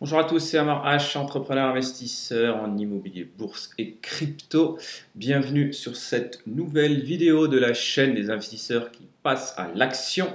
Bonjour à tous, c'est Amar H, entrepreneur investisseur en immobilier, bourse et crypto. Bienvenue sur cette nouvelle vidéo de la chaîne des investisseurs qui passent à l'action.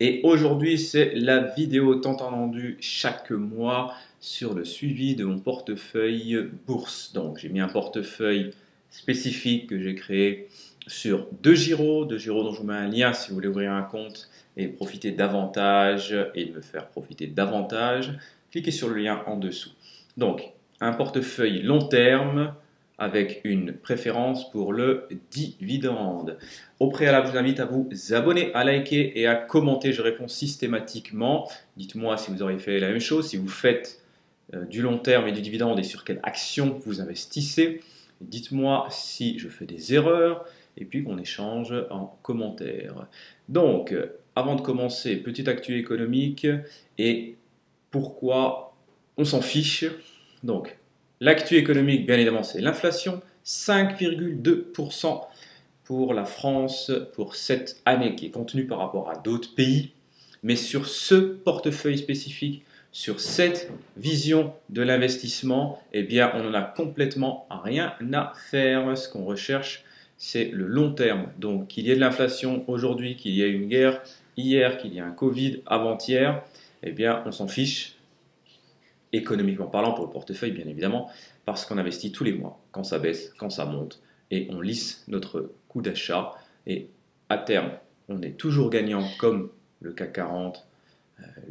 Et aujourd'hui, c'est la vidéo tant attendue chaque mois sur le suivi de mon portefeuille bourse. Donc, j'ai mis un portefeuille spécifique que j'ai créé sur deux giros dont je vous mets un lien si vous voulez ouvrir un compte et profiter davantage et me faire profiter davantage. Cliquez sur le lien en dessous. Donc, un portefeuille long terme avec une préférence pour le dividende. Au préalable, je vous invite à vous abonner, à liker et à commenter. Je réponds systématiquement. Dites-moi si vous auriez fait la même chose, si vous faites du long terme et du dividende et sur quelle action vous investissez. Dites-moi si je fais des erreurs et puis qu'on échange en commentaire. Donc, avant de commencer, petite actu économique et pourquoi on s'en fiche. Donc, l'actu économique, bien évidemment, c'est l'inflation, 5,2% pour la France pour cette année, qui est contenue par rapport à d'autres pays. Mais sur ce portefeuille spécifique, sur cette vision de l'investissement, eh bien, on n'en a complètement rien à faire. Ce qu'on recherche, c'est le long terme. Donc, qu'il y ait de l'inflation aujourd'hui, qu'il y ait une guerre hier, qu'il y ait un Covid avant-hier, eh bien, on s'en fiche, économiquement parlant, pour le portefeuille, bien évidemment, parce qu'on investit tous les mois, quand ça baisse, quand ça monte, et on lisse notre coût d'achat, et à terme, on est toujours gagnant, comme le CAC 40,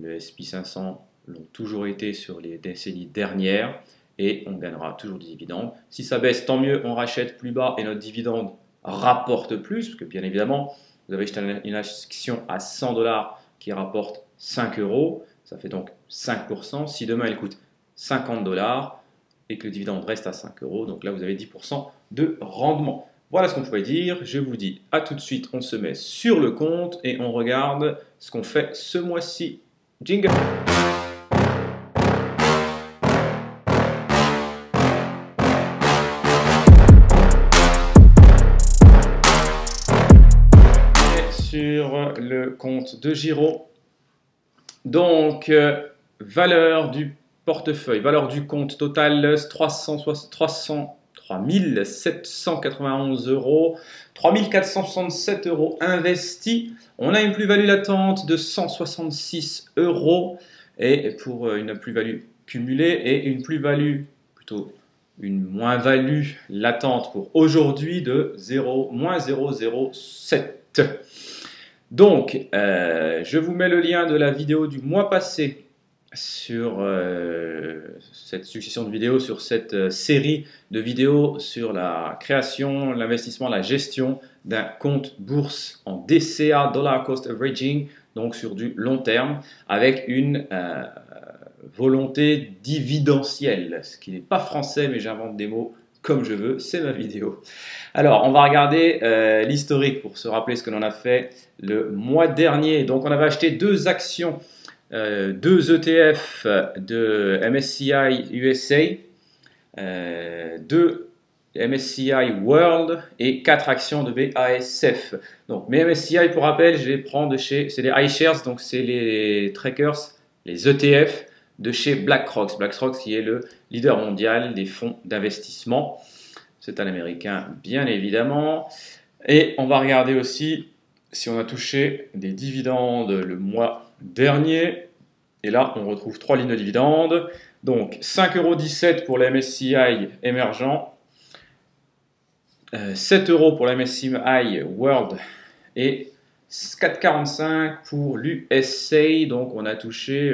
le S&P 500 l'ont toujours été sur les décennies dernières, et on gagnera toujours des dividendes. Si ça baisse, tant mieux, on rachète plus bas, et notre dividende rapporte plus, parce que bien évidemment, vous avez acheté une action à 100 $ qui rapporte 5 euros, ça fait donc 5%. Si demain elle coûte 50 $ et que le dividende reste à 5 euros, donc là vous avez 10% de rendement. Voilà ce qu'on pouvait dire. Je vous dis à tout de suite, on se met sur le compte et on regarde ce qu'on fait ce mois-ci. Jingle! Sur le compte de Giro. Donc, valeur du portefeuille, valeur du compte total 3 791 euros, 3 467 euros investis. On a une plus-value latente de 166 euros et pour une plus-value cumulée et une plus-value, plutôt une moins-value latente pour aujourd'hui de moins 0,07. Donc, je vous mets le lien de la vidéo du mois passé sur cette succession de vidéos, sur cette série de vidéos sur la création, l'investissement, la gestion d'un compte bourse en DCA, Dollar Cost Averaging, donc sur du long terme, avec une volonté dividentielle, ce qui n'est pas français, mais j'invente des mots comme je veux, c'est ma vidéo. Alors, on va regarder l'historique pour se rappeler ce que l'on a fait le mois dernier. Donc, on avait acheté deux actions, deux ETF de MSCI USA, deux MSCI World et 4 actions de BASF. Donc, mes MSCI, pour rappel, je les prends de chez, c'est les iShares, donc c'est les trackers, les ETF de chez BlackRock. BlackRock qui est le leader mondial des fonds d'investissement. C'est un américain, bien évidemment. Et on va regarder aussi si on a touché des dividendes le mois dernier. Et là, on retrouve 3 lignes de dividendes. Donc, 5,17 € pour la MSCI émergent, 7 € pour la MSCI World et 4,45 € pour l'USA. Donc, on a touché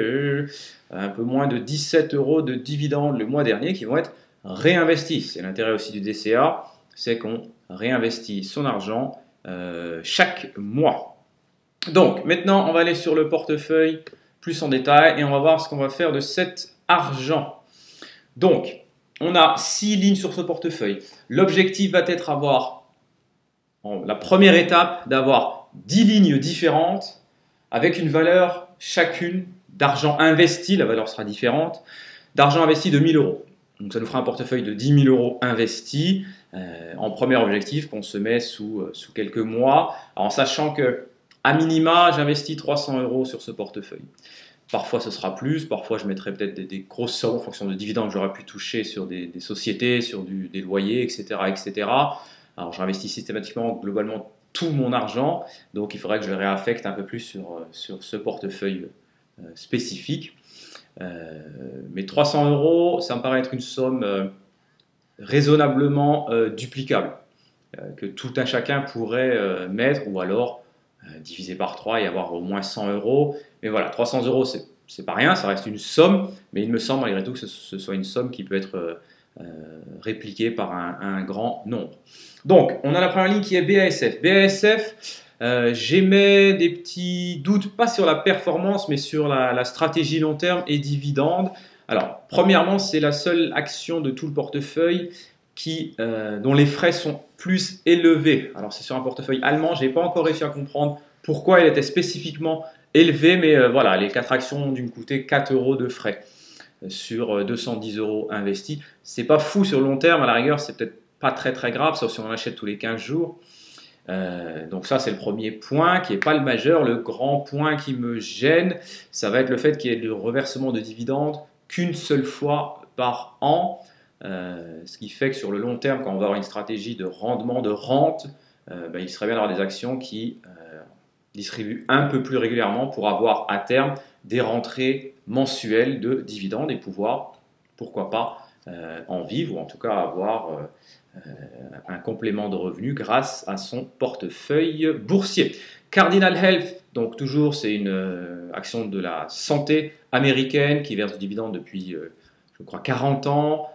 un peu moins de 17 € de dividendes le mois dernier qui vont être réinvestis. C'est l'intérêt aussi du DCA, c'est qu'on réinvestit son argent chaque mois. Donc, maintenant, on va aller sur le portefeuille plus en détail et on va voir ce qu'on va faire de cet argent. Donc, on a 6 lignes sur ce portefeuille. L'objectif va être la première étape, d'avoir 10 lignes différentes avec une valeur chacune d'argent investi, la valeur sera différente, d'argent investi de 1 000 €. Donc ça nous fera un portefeuille de 10 000 € investis en premier objectif qu'on se met sous quelques mois, en sachant que à minima, j'investis 300 € sur ce portefeuille. Parfois ce sera plus, parfois je mettrai peut-être des grosses sommes en fonction de dividendes que j'aurais pu toucher sur des sociétés, sur des loyers, etc., etc. Alors j'investis systématiquement, globalement, tout mon argent, donc il faudrait que je le réaffecte un peu plus sur ce portefeuille spécifique. Mais 300 euros, ça me paraît être une somme raisonnablement duplicable, que tout un chacun pourrait mettre, ou alors diviser par 3 et avoir au moins 100 euros. Mais voilà, 300 euros, c'est pas rien, ça reste une somme, mais il me semble malgré tout que ce soit une somme qui peut être répliquée par un grand nombre. Donc, on a la première ligne qui est BASF. BASF, j'émets des petits doutes, pas sur la performance, mais sur la stratégie long terme et dividende. Alors, premièrement, c'est la seule action de tout le portefeuille dont les frais sont plus élevés. Alors, c'est sur un portefeuille allemand, je n'ai pas encore réussi à comprendre pourquoi il était spécifiquement élevé, mais voilà, les 4 actions ont dû me coûter 4 euros de frais sur 210 euros investis. C'est pas fou sur le long terme, à la rigueur, c'est peut-être pas très grave, sauf si on en achète tous les 15 jours. Donc ça, c'est le premier point qui n'est pas le majeur. Le grand point qui me gêne, ça va être le fait qu'il y ait le reversement de dividendes qu'une seule fois par an. Ce qui fait que sur le long terme, quand on va avoir une stratégie de rendement, de rente, il serait bien d'avoir des actions qui distribuent un peu plus régulièrement pour avoir à terme des rentrées mensuelles de dividendes et pouvoir, pourquoi pas, en vivre ou en tout cas avoir un complément de revenus grâce à son portefeuille boursier. Cardinal Health, donc toujours c'est une action de la santé américaine qui verse du dividende depuis je crois 40 ans.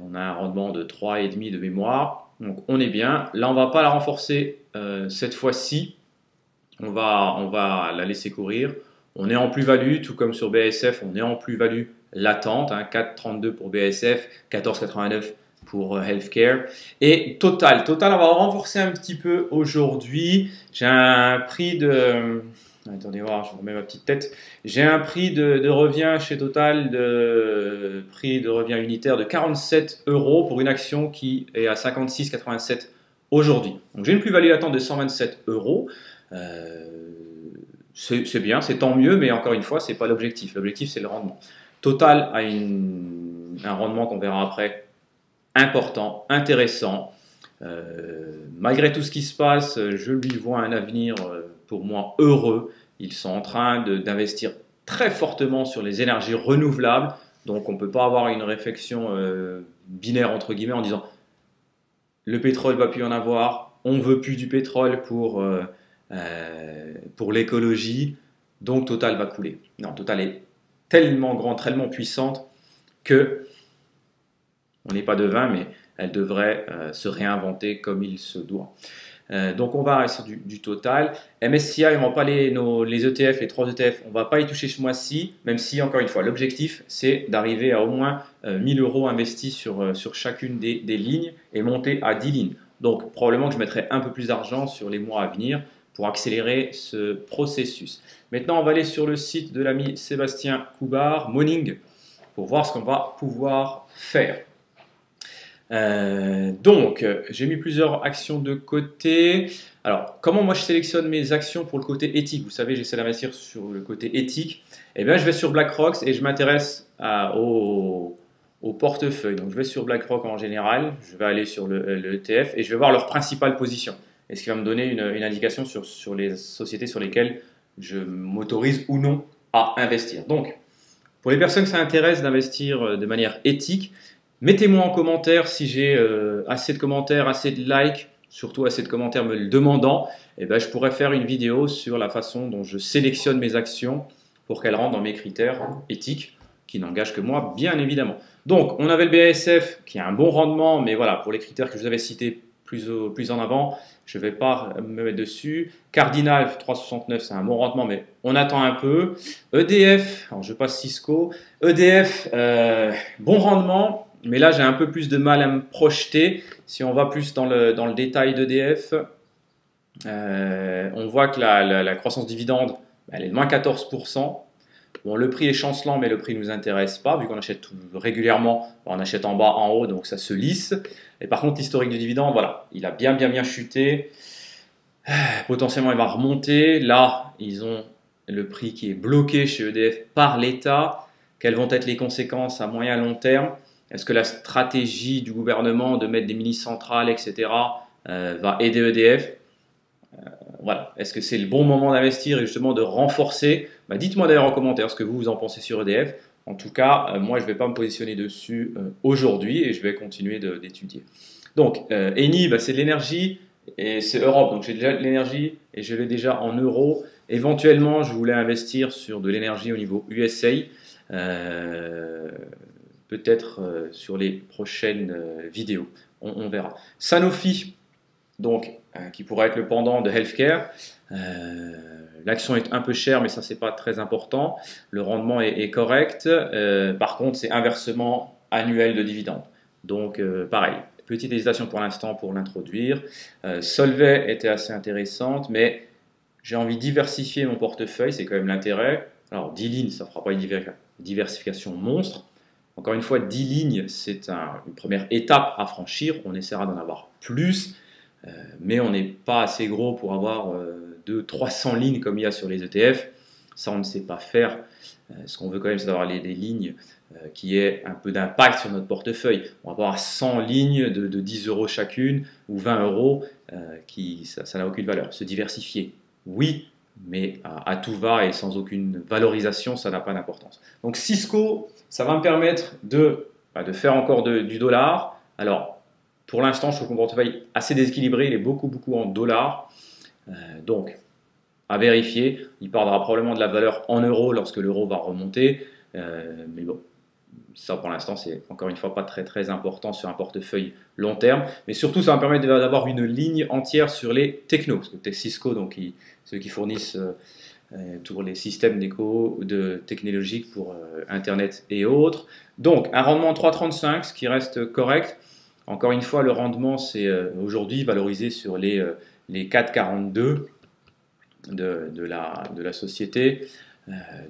On a un rendement de 3,5 de mémoire, donc on est bien. Là on ne va pas la renforcer cette fois-ci, on va la laisser courir. On est en plus-value, tout comme sur BASF, on est en plus-value latente, 4,32 pour BASF, 14,89 pour Healthcare. Et Total, on va renforcer un petit peu aujourd'hui. J'ai un prix de... Attendez voir, je vous remets ma petite tête. J'ai un prix de revient chez Total, prix de revient unitaire de 47 euros pour une action qui est à 56,87 aujourd'hui. Donc j'ai une plus-value latente de 127 euros. C'est bien, c'est tant mieux, mais encore une fois, ce n'est pas l'objectif. L'objectif, c'est le rendement. Total a un rendement qu'on verra après important, intéressant. Malgré tout ce qui se passe, je lui vois un avenir pour moi heureux. Ils sont en train d'investir très fortement sur les énergies renouvelables. Donc on ne peut pas avoir une réflexion binaire entre guillemets en disant le pétrole va plus en avoir, on veut plus du pétrole pour l'écologie, donc Total va couler. Non, Total est tellement grande, tellement puissante que on n'est pas devin, mais elle devrait se réinventer comme il se doit. Donc on va sur du Total. MSCI, on va pas les ETF, les 3 ETF, on ne va pas y toucher ce mois-ci, même si, encore une fois, l'objectif, c'est d'arriver à au moins 1000 euros investis sur chacune des lignes et monter à 10 lignes. Donc probablement que je mettrai un peu plus d'argent sur les mois à venir pour accélérer ce processus. Maintenant, on va aller sur le site de l'ami Sébastien Coubard, Morning, pour voir ce qu'on va pouvoir faire. Donc, j'ai mis plusieurs actions de côté. Alors, comment moi je sélectionne mes actions pour le côté éthique? Vous savez, j'essaie d'investir sur le côté éthique. Eh bien, je vais sur BlackRock et je m'intéresse au portefeuille. Donc, je vais sur BlackRock en général. Je vais aller sur le ETF et je vais voir leur principale position. Et ce qui va me donner une indication sur les sociétés sur lesquelles je m'autorise ou non à investir. Donc, pour les personnes que ça intéresse d'investir de manière éthique, mettez-moi en commentaire si j'ai assez de commentaires, assez de likes, surtout assez de commentaires me le demandant. Et ben, je pourrais faire une vidéo sur la façon dont je sélectionne mes actions pour qu'elles rentrent dans mes critères éthiques, qui n'engagent que moi, bien évidemment. Donc, on avait le BASF qui a un bon rendement, mais voilà, pour les critères que je vous avais cités plus en avant, je ne vais pas me mettre dessus. Cardinal 3,69, c'est un bon rendement, mais on attend un peu. EDF, alors je passe Cisco. EDF, bon rendement. Mais là, j'ai un peu plus de mal à me projeter. Si on va plus dans le détail d'EDF, on voit que la croissance dividende, elle est de moins 14%. Bon, le prix est chancelant, mais le prix ne nous intéresse pas, vu qu'on achète régulièrement, on achète en bas, en haut, donc ça se lisse. Et par contre, l'historique du dividende, voilà, il a bien chuté. Potentiellement, il va remonter. Là, ils ont le prix qui est bloqué chez EDF par l'État. Quelles vont être les conséquences à moyen et long terme? Est-ce que la stratégie du gouvernement de mettre des mini-centrales, etc., va aider EDF? Voilà. Est-ce que c'est le bon moment d'investir et justement de renforcer? Dites-moi d'ailleurs en commentaire ce que vous en pensez sur EDF. En tout cas, moi, je ne vais pas me positionner dessus aujourd'hui et je vais continuer d'étudier. Donc, Eni, c'est de l'énergie et c'est Europe. Donc, j'ai déjà de l'énergie et je l'ai déjà en euros. Éventuellement, je voulais investir sur de l'énergie au niveau USA. Peut-être sur les prochaines vidéos. On verra. Sanofi, donc, qui pourrait être le pendant de Healthcare. L'action est un peu chère, mais ça, c'est pas très important. Le rendement est correct. Par contre, c'est un versement annuel de dividendes. Donc, pareil, petite hésitation pour l'instant pour l'introduire. Solvay était assez intéressante, mais j'ai envie de diversifier mon portefeuille, c'est quand même l'intérêt. Alors, 10 lignes, ça ne fera pas une diversification monstre. Encore une fois, 10 lignes, c'est une première étape à franchir. On essaiera d'en avoir plus. Mais on n'est pas assez gros pour avoir 300 lignes comme il y a sur les ETF. Ça, on ne sait pas faire. Ce qu'on veut quand même, c'est d'avoir des lignes qui aient un peu d'impact sur notre portefeuille. On va avoir 100 lignes de 10 euros chacune ou 20 euros, ça n'a aucune valeur. Se diversifier, oui, mais à tout va et sans aucune valorisation, ça n'a pas d'importance. Donc Cisco, ça va me permettre de faire encore du dollar. Alors, pour l'instant, je trouve mon portefeuille assez déséquilibré, il est beaucoup en dollars. Donc, à vérifier, il perdra probablement de la valeur en euros lorsque l'euro va remonter. Mais bon, ça pour l'instant, c'est encore une fois pas très important sur un portefeuille long terme. Mais surtout, ça va me permettre d'avoir une ligne entière sur les technos. Parce que Cisco, donc, ceux qui fournissent tous les systèmes technologiques pour Internet et autres. Donc, un rendement 3,35, ce qui reste correct. Encore une fois, le rendement, c'est aujourd'hui valorisé sur les 4,42 de la société.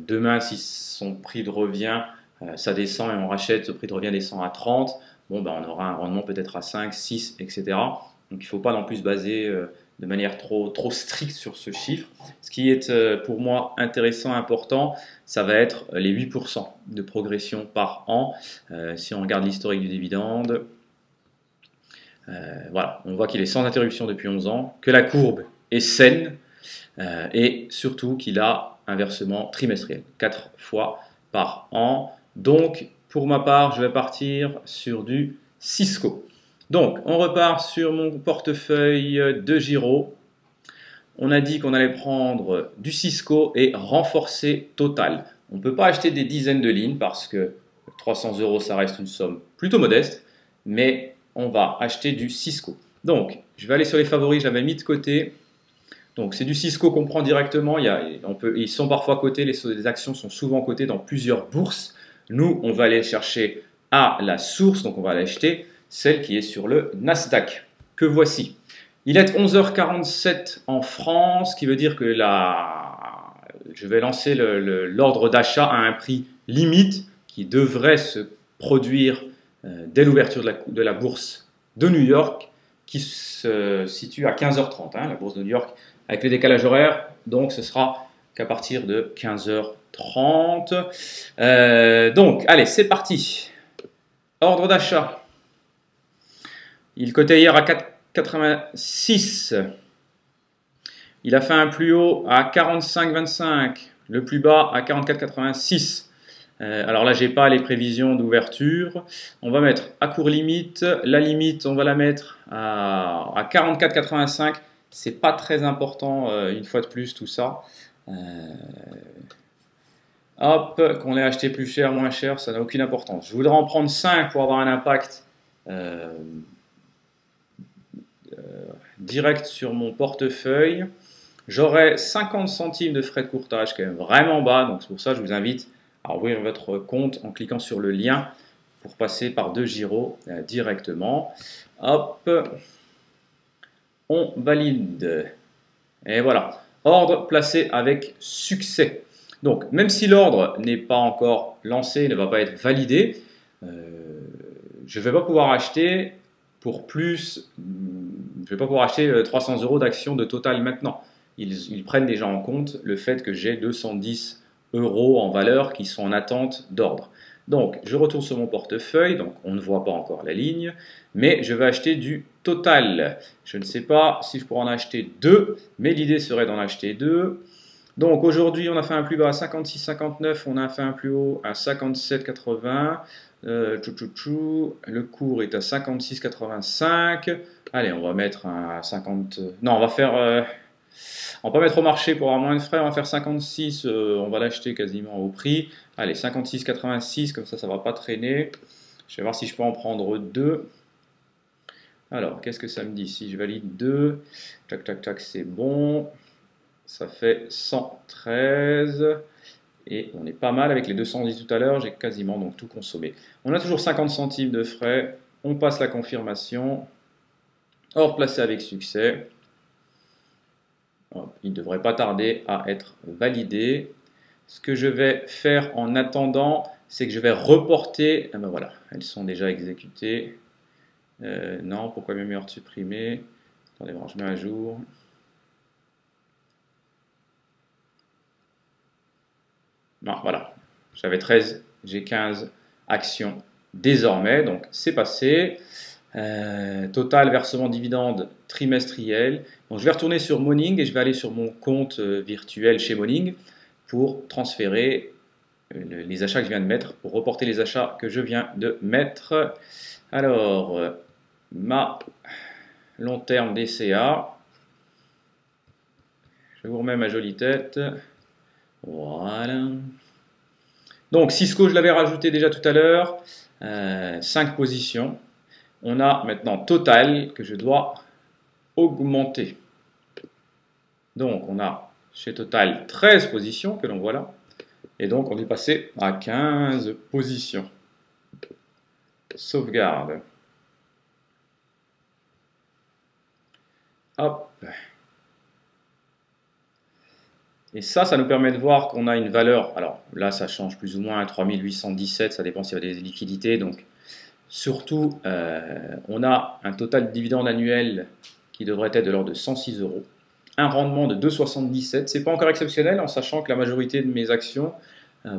Demain, si son prix de revient, ça descend et on rachète, ce prix de revient descend à 30, bon, on aura un rendement peut-être à 5, 6, etc. Donc il ne faut pas non plus se baser de manière trop stricte sur ce chiffre. Ce qui est pour moi intéressant, important, ça va être les 8% de progression par an. Si on regarde l'historique du dividende, voilà, on voit qu'il est sans interruption depuis 11 ans, que la courbe est saine et surtout qu'il a un versement trimestriel, 4 fois par an. Donc, pour ma part, je vais partir sur du Cisco. Donc, on repart sur mon portefeuille de Giro. On a dit qu'on allait prendre du Cisco et renforcer Total. On ne peut pas acheter des dizaines de lignes parce que 300 euros, ça reste une somme plutôt modeste, mais on va acheter du Cisco. Donc, je vais aller sur les favoris, je l'avais mis de côté. Donc, c'est du Cisco qu'on prend directement. Ils sont parfois cotés, les actions sont souvent cotées dans plusieurs bourses. Nous, on va aller chercher à la source, donc on va l'acheter, celle qui est sur le Nasdaq, que voici. Il est 11h47 en France, ce qui veut dire que je vais lancer l'ordre d'achat à un prix limite qui devrait se produire dès l'ouverture de la bourse de New York, qui se situe à 15h30, la bourse de New York, avec le décalage horaire, donc ce sera qu'à partir de 15h30. Donc, allez, c'est parti. Ordre d'achat. Il cotait hier à 4,86. Il a fait un plus haut à 45,25. Le plus bas à 44,86. Alors là, j'ai pas les prévisions d'ouverture. On va mettre à court limite. La limite, on va la mettre à 44,85. C'est pas très important, une fois de plus, tout ça. Hop, qu'on l'ait acheté plus cher, moins cher, ça n'a aucune importance. Je voudrais en prendre 5 pour avoir un impact direct sur mon portefeuille. J'aurai 50 centimes de frais de courtage, quand même vraiment bas. Donc c'est pour ça que je vous invite à ouvrir votre compte en cliquant sur le lien pour passer par DeGiro directement. Hop, on valide. Et voilà, ordre placé avec succès. Donc, même si l'ordre n'est pas encore lancé, ne va pas être validé, je ne vais pas pouvoir acheter pour plus. Je ne vais pas pouvoir acheter 300 euros d'actions de Total maintenant. ils prennent déjà en compte le fait que j'ai 210 € en valeur qui sont en attente d'ordre. Donc, je retourne sur mon portefeuille, donc on ne voit pas encore la ligne, mais je vais acheter du total. Je ne sais pas si je pourrais en acheter deux, mais l'idée serait d'en acheter deux. Donc aujourd'hui, on a fait un plus bas à 56,59, on a fait un plus haut à 57,80. Le cours est à 56,85. Allez, on va mettre un 50. Non, on va faire. On va pas mettre au marché pour avoir moins de frais. On va faire 56. On va l'acheter quasiment au prix. Allez, 56,86. Comme ça ne va pas traîner. Je vais voir si je peux en prendre deux. Alors, qu'est-ce que ça me dit? Si je valide deux, tac, tac, tac, c'est bon. Ça fait 113. Et on est pas mal avec les 210 tout à l'heure. J'ai quasiment donc tout consommé. On a toujours 50 centimes de frais. On passe la confirmation. Ordre placé avec succès. Il ne devrait pas tarder à être validé. Ce que je vais faire en attendant, c'est que je vais reporter. Ah ben voilà, elles sont déjà exécutées. Non, pourquoi mes meilleurs supprimés? Attendez, bon, je mets à jour. Non, voilà. J'avais 13, j'ai 15 actions désormais, donc c'est passé. Total versement dividende trimestriel. Donc je vais retourner sur Morning et je vais aller sur mon compte virtuel chez Morning pour transférer les achats que je viens de mettre, pour reporter les achats que je viens de mettre. Alors, ma long terme DCA. Je vous remets ma jolie tête. Voilà. Donc Cisco, je l'avais rajouté déjà tout à l'heure. 5 positions. On a maintenant Total que je dois augmenter. Donc on a chez Total 13 positions que l'on voit là. Et donc on est passé à 15 positions. Sauvegarde. Hop. Et ça nous permet de voir qu'on a une valeur. Alors là, ça change plus ou moins à 3817. Ça dépend s'il y a des liquidités. Donc surtout, on a un total de dividende annuel qui devrait être de l'ordre de 106 €. Un rendement de 2,77. Ce n'est pas encore exceptionnel en sachant que la majorité de mes actions,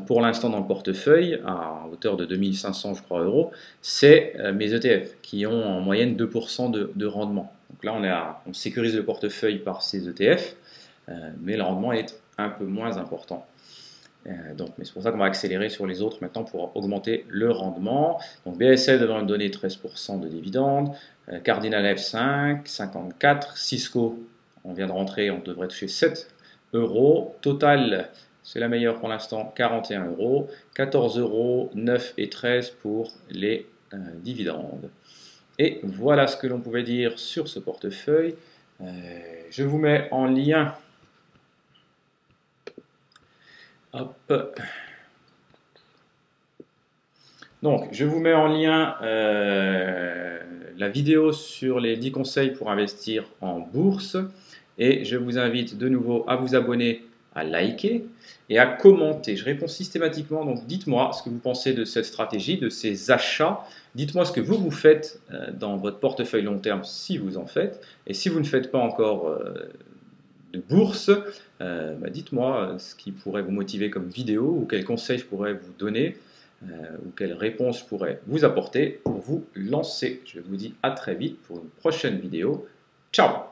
pour l'instant dans le portefeuille, à hauteur de 2500 je crois euros, c'est mes ETF qui ont en moyenne 2% de rendement. Donc là, on sécurise le portefeuille par ces ETF, mais le rendement est un peu moins important. Mais c'est pour ça qu'on va accélérer sur les autres maintenant pour augmenter le rendement. Donc BSL devrait nous donner 13% de dividendes, Cardinal F5, 54, Cisco, on vient de rentrer, on devrait toucher 7 €. Total, c'est la meilleure pour l'instant, 41 €, 14 €, 9 et 13 pour les dividendes. Et voilà ce que l'on pouvait dire sur ce portefeuille. Je vous mets en lien. Hop. Donc, je vous mets en lien la vidéo sur les 10 conseils pour investir en bourse. Et je vous invite de nouveau à vous abonner, à liker et à commenter. Je réponds systématiquement, donc dites-moi ce que vous pensez de cette stratégie, de ces achats. Dites-moi ce que vous faites dans votre portefeuille long terme, si vous en faites. Et si vous ne faites pas encore de bourse, dites-moi ce qui pourrait vous motiver comme vidéo ou quels conseils je pourrais vous donner ou quelles réponses je pourrais vous apporter pour vous lancer. Je vous dis à très vite pour une prochaine vidéo. Ciao!